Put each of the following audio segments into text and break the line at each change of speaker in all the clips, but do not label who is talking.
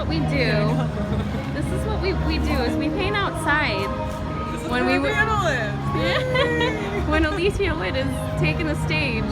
what we do. This is what we do, is we paint outside.
This is when where the panel is.
When Alicia Witt is taking the stage.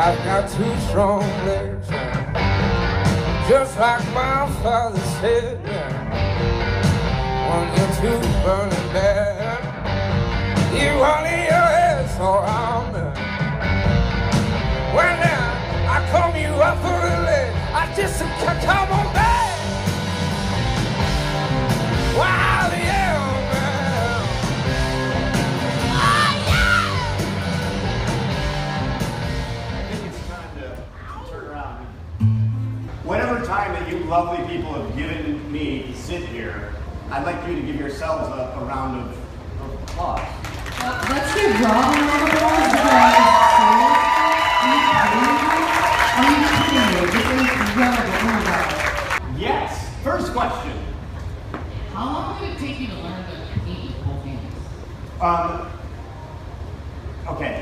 I've got two strong legs, just like my father said. One and two burning bad. You only your head so I'm when I come you up for the leg, I just come on back. Wow, yeah, man. Oh, yeah.
I think it's time to turn around. Whatever time that you lovely people have given me to sit here, I'd like you to give yourselves a round of applause.
Let's give Rob a round of applause because are you kidding me? This is incredible. Oh my God.
Yes. First question.
How long did it take you to learn to paint whole things?
Okay.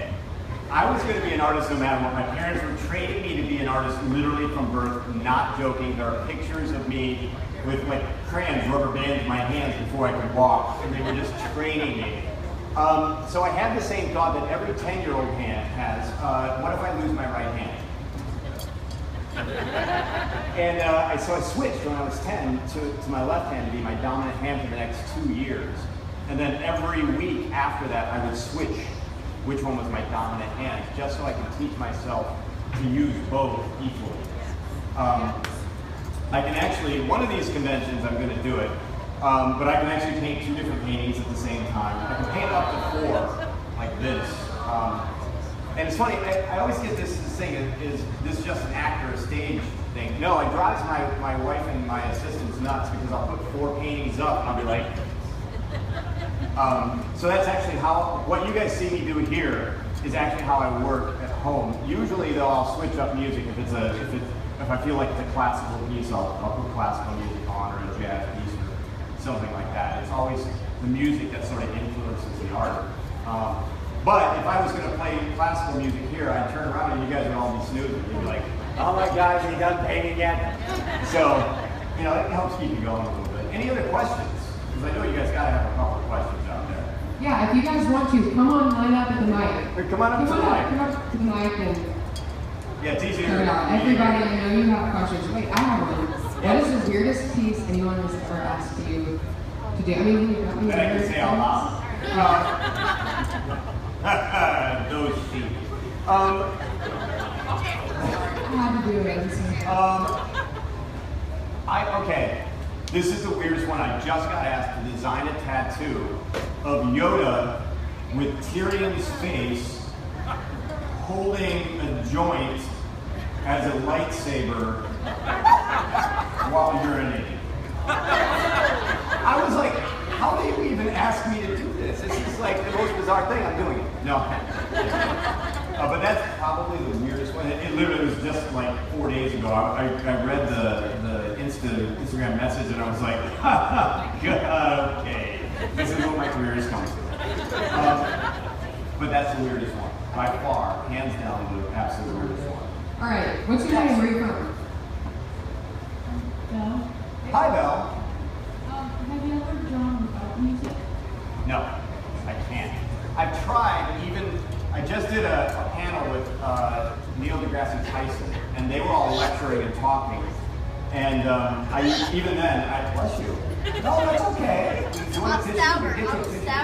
I was going to be an artist no matter what. My parents were training me to be an artist literally from birth, not joking. There are pictures of me with like crayons, rubber bands in my hands before I could walk, and they were just training me. So I had the same thought that every 10-year-old has. What if I lose my right hand? And so I switched when I was 10 to my left hand to be my dominant hand for the next 2 years. And then every week after that, I would switch which one was my dominant hand, just so I could teach myself to use both equally. I can actually, one of these conventions I'm going to do it, but I can actually paint 2 different paintings at the same time. I can paint up to 4, like this. And it's funny, I always get this thing, is this just an actor, a stage thing? No, it drives my wife and my assistants nuts because I'll put 4 paintings up and I'll be like, so that's actually how, what you guys see me do here is actually how I work at home. Usually though, I'll switch up music if I feel like it's a classical piece, I'll put classical music on, or a jazz piece, or something like that. It's always the music that sort of influences the art. But if I was going to play classical music here, I'd turn around and you guys would all be snoozing. You'd be like, oh my God, are you done painting yet? So, you know, it helps keep you going a little bit. Any other questions? Because I know you guys got to have a couple of questions out there.
Yeah, if you guys want to, come on, line up at the mic.
Hey, come on up to the mic.
Come up to the mic and...
Yeah, it's easier.
Everybody, I know you have questions. Wait, I have one. What is the weirdest piece anyone has ever asked you to do? I mean, you got me.
That I can say out loud. Those sheep.
I had to do it.
Okay. This is the weirdest one. I just got asked to design a tattoo of Yoda with Tyrion's face holding a joint as a lightsaber while urinating. I was like, how do you even ask me to do this? This is like the most bizarre thing. I'm doing it. No. But that's probably the weirdest one. It literally was just like 4 days ago. I read the Instagram message and I was like, okay, this is what my career is coming to. But that's the weirdest one. By far, hands down, the absolute weirdest one.
All right, what's your name? Where are you from?
No.
Hi, Belle.
Have you ever drawn without music?
No, I can't. I've tried, I just did a panel with Neil deGrasse Tyson, and they were all lecturing and talking. And even then, bless you. No, that's okay.
I'll stab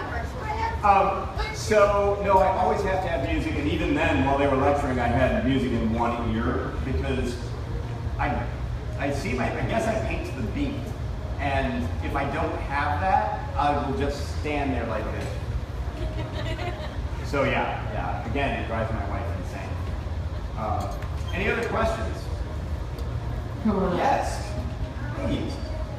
her.
So, no, I always have to have music, and even then, while they were lecturing, I had music in one ear, because I guess I paint to the beat. And if I don't have that, I will just stand there like this. So yeah, again, it drives my wife insane. Any other questions?
Come on.
Yes, please.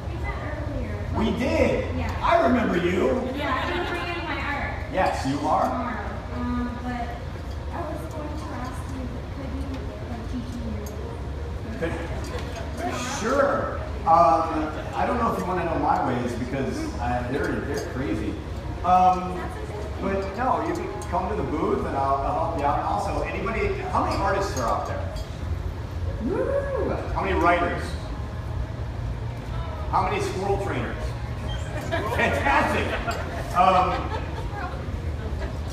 We met earlier.
We did.
Yeah.
I remember you.
Yeah, I'm gonna bring in my art
Yes, you are.
tomorrow. But I was going to ask you, could you teach me?
Sure. I don't know if you want to know my ways because they're crazy. But no, you can come to the booth and I'll help you out. Also, anybody, how many artists are out there?
Woo!
How many writers? How many squirrel trainers? Fantastic.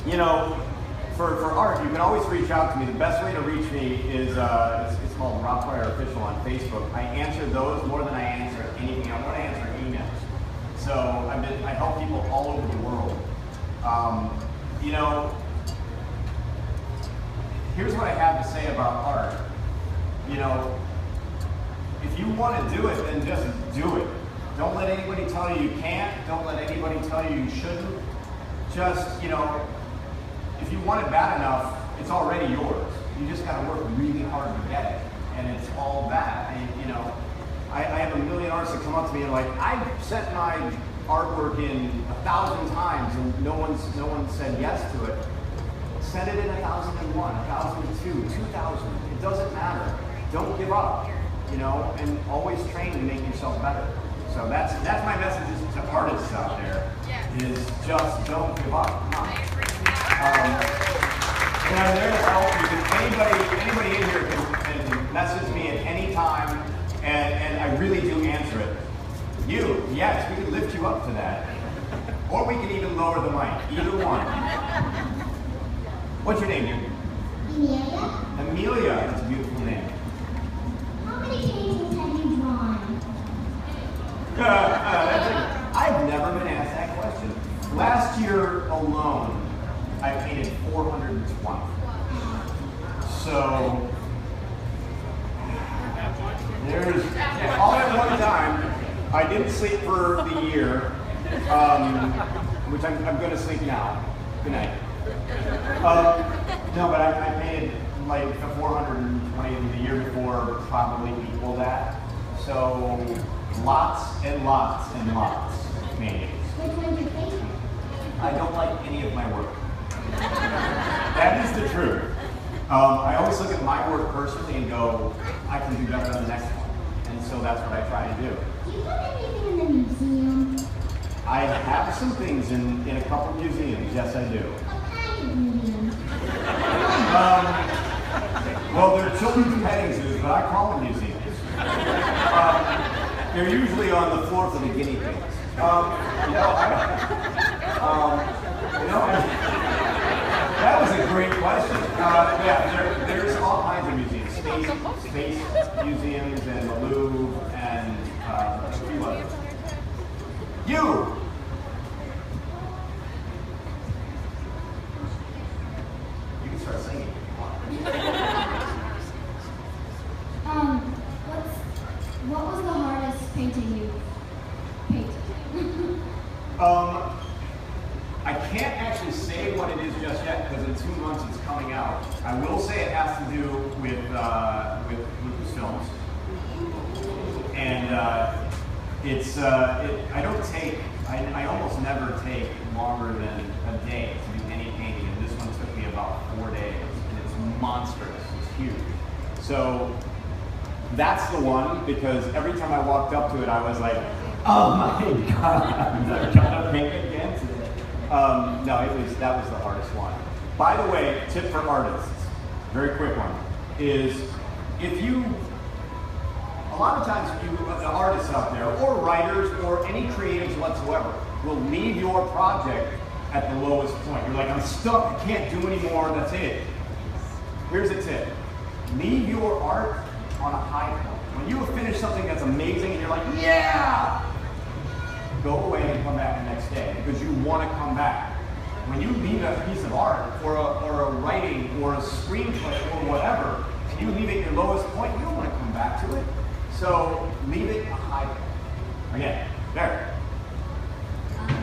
You know, for art, you can always reach out to me. The best way to reach me is it's called Rob Pryor Official on Facebook. I answer those more than I answer anything else. I answer emails. So I help people all over the world. You know, here's what I have to say about art. You know, if you want to do it, then just do it. Don't let anybody tell you you can't. Don't let anybody tell you you shouldn't. Just, you know, if you want it bad enough, it's already yours. You just got to work really hard to get it. And it's all that. And, you know, I have a million artists that come up to me and like, I've sent my artwork in 1,000 times and no one said yes to it. Send it in 1001, 1002, 2000. It doesn't matter. Don't give up, you know, and always train to make yourself better. So that's my message to artists out there. Is just don't give up. Come on. And I'm there to help you. Anybody in here can message me at any time, and I really do answer it. Yes, we can lift you up to that. Or we can even lower the mic. Either one. What's your name?
Amelia,
Amelia. That's a beautiful name.
how many paintings have you drawn?
I've never been asked that question. Last year alone, I painted 420. So, there's, all at one time, I didn't sleep for the year, which I'm going to sleep now. Good night. No, but I painted like the 420 the year before, probably equal that. So, lots and lots and lots of paintings.
Which one's your favorite?
I don't like any of my work. That is the truth. I always look at my work personally and go, I can do better than the next one. And so that's what I try to do.
Do you have anything in the museum?
I have some things in a couple museums, yes I do.
What kind of museum?
Well, they're children's petting zoos, but I call them museums. They're usually on the floor for the guinea pigs. That was a great question. Yeah, there's all kinds of museums. Space museums and the Louvre and a few others. You! You can start singing if you want.
What was the hardest painting you painted?
I can't actually say what it is just yet because in 2 months it's coming out. I will say it has to do with Lucasfilms, and I almost never take longer than a day to do any painting, and this one took me about 4 days, and it's monstrous. It's huge. So that's the one because every time I walked up to it, I was like, oh my God, I gotta paint again today. No, that was the hardest one. By the way, tip for artists, very quick one, is a lot of times the artists out there, or writers or any creatives whatsoever will leave your project at the lowest point. You're like, I'm stuck, I can't do anymore, that's it. Here's a tip. Leave your art on a high point. When you have finished something that's amazing and you're like, yeah! Go away and come back the next day because you want to come back. When you leave a piece of art or a writing or a screenplay or whatever, and you leave it at your lowest point, you don't want to come back to it. So leave it a high point. Again, there.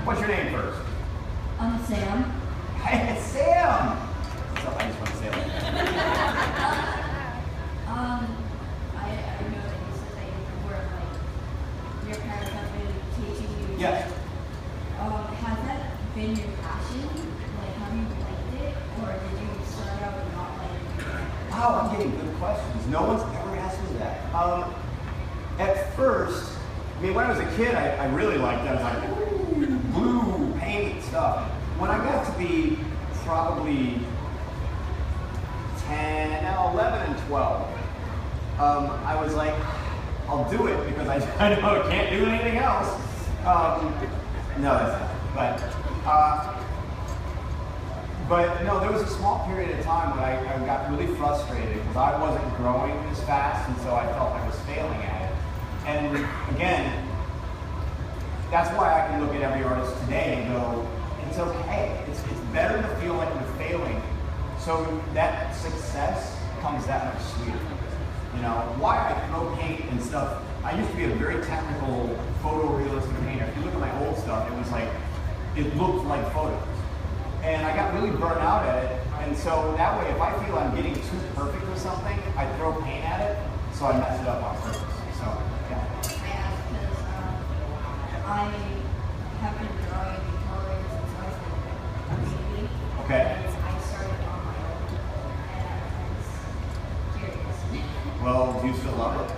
What's your name first?
I'm Sam.
Hey, it's Sam! What's up? I just want to say that.
I know that you said that you were like, your parents have been teaching you.
Yes.
Has that been your passion? Like, have you liked it? Or did you start out with not liking it?
Wow, I'm getting good questions. No one's ever asked me that. At first, I mean, when I was a kid, I really liked it. I was like, ooh, blue paint stuff. When I got to be probably 10, 11, and 12, I was like, I'll do it because I know I can't do anything else. No, that's not. But no, there was a small period of time when I got really frustrated because I wasn't growing as fast, and so I felt I was failing at it. And again, that's why I can look at every artist today and go, it's okay. It's better to feel like you're failing, so that success comes that much sweeter. You know, why I throw paint and stuff. I used to be a very technical, photorealistic painter. If you look at my old stuff, it was like, it looked like photos. And I got really burnt out at it. And so that way, if I feel I'm getting too perfect with something, I throw paint at it, so I mess it up on purpose. So, yeah.
I asked because I have been drawing and coloring since I was like a baby.
Okay.
And I started on my own, and I was curious.
Well, do you still love it?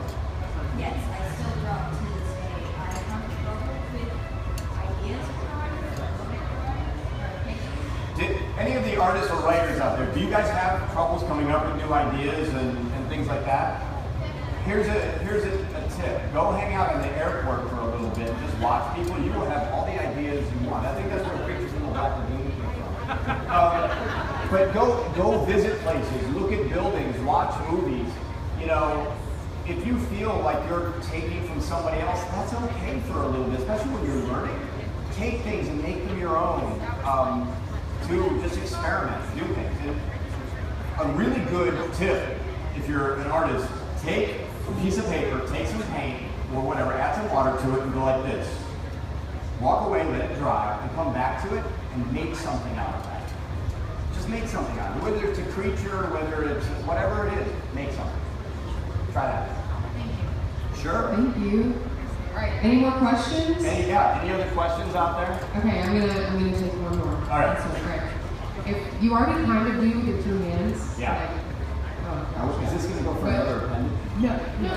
Yes, I still draw to this day. I have struggled with ideas for artists, or pictures.
Did any of the artists or writers out there, do you guys have troubles coming up with new ideas and things like that? Here's a tip. Go hang out in the airport for a little bit and just watch people. You will have all the ideas you want. I think that's where Pictures in the Black Lagoon came from. But go visit places, look at buildings, watch movies. You know, if you feel like you're taking from somebody else, that's okay for a little bit, especially when you're learning. Take things and make them your own. Just experiment, do things. And a really good tip, if you're an artist, take a piece of paper, take some paint or whatever, add some water to it and go like this. Walk away, let it dry, and come back to it and make something out of that. Just make something out of it. Whether it's a creature, whether it's whatever it is, make something. Try that.
Thank you.
Sure.
Thank you. All right, any more questions?
Any other questions out there?
Okay, I'm gonna take one more.
All right.
So, great. If you already kind of do with your two hands,
Yeah.
like, oh gosh.
Is this going to go for another appendage?
No. No.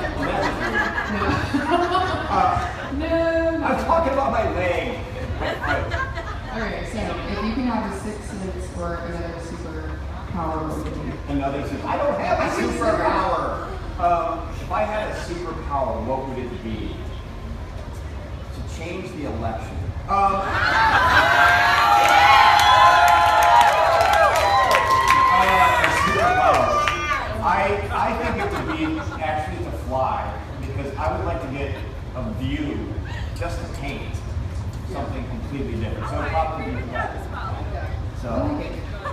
I'm talking about my leg.
Okay, so if you can have a 6 minutes or another superpower, what would it be?
Another super. I don't have a superpower. If I had a superpower, what would it be? To change the election. I think it would be actually to fly, because I would like to get a view just to paint something completely different. So probably be fly. So,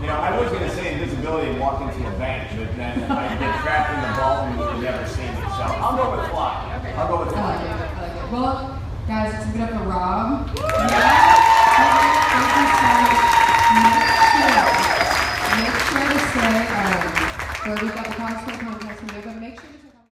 you know, I was going to say invisibility and walk into a bank, but then I'd get trapped in the ball and you'd never see me. So I'll go with fly. I'll go with
I like
fly.
it. I like it. Well, guys, let's give it up for Rob. Thank you so much.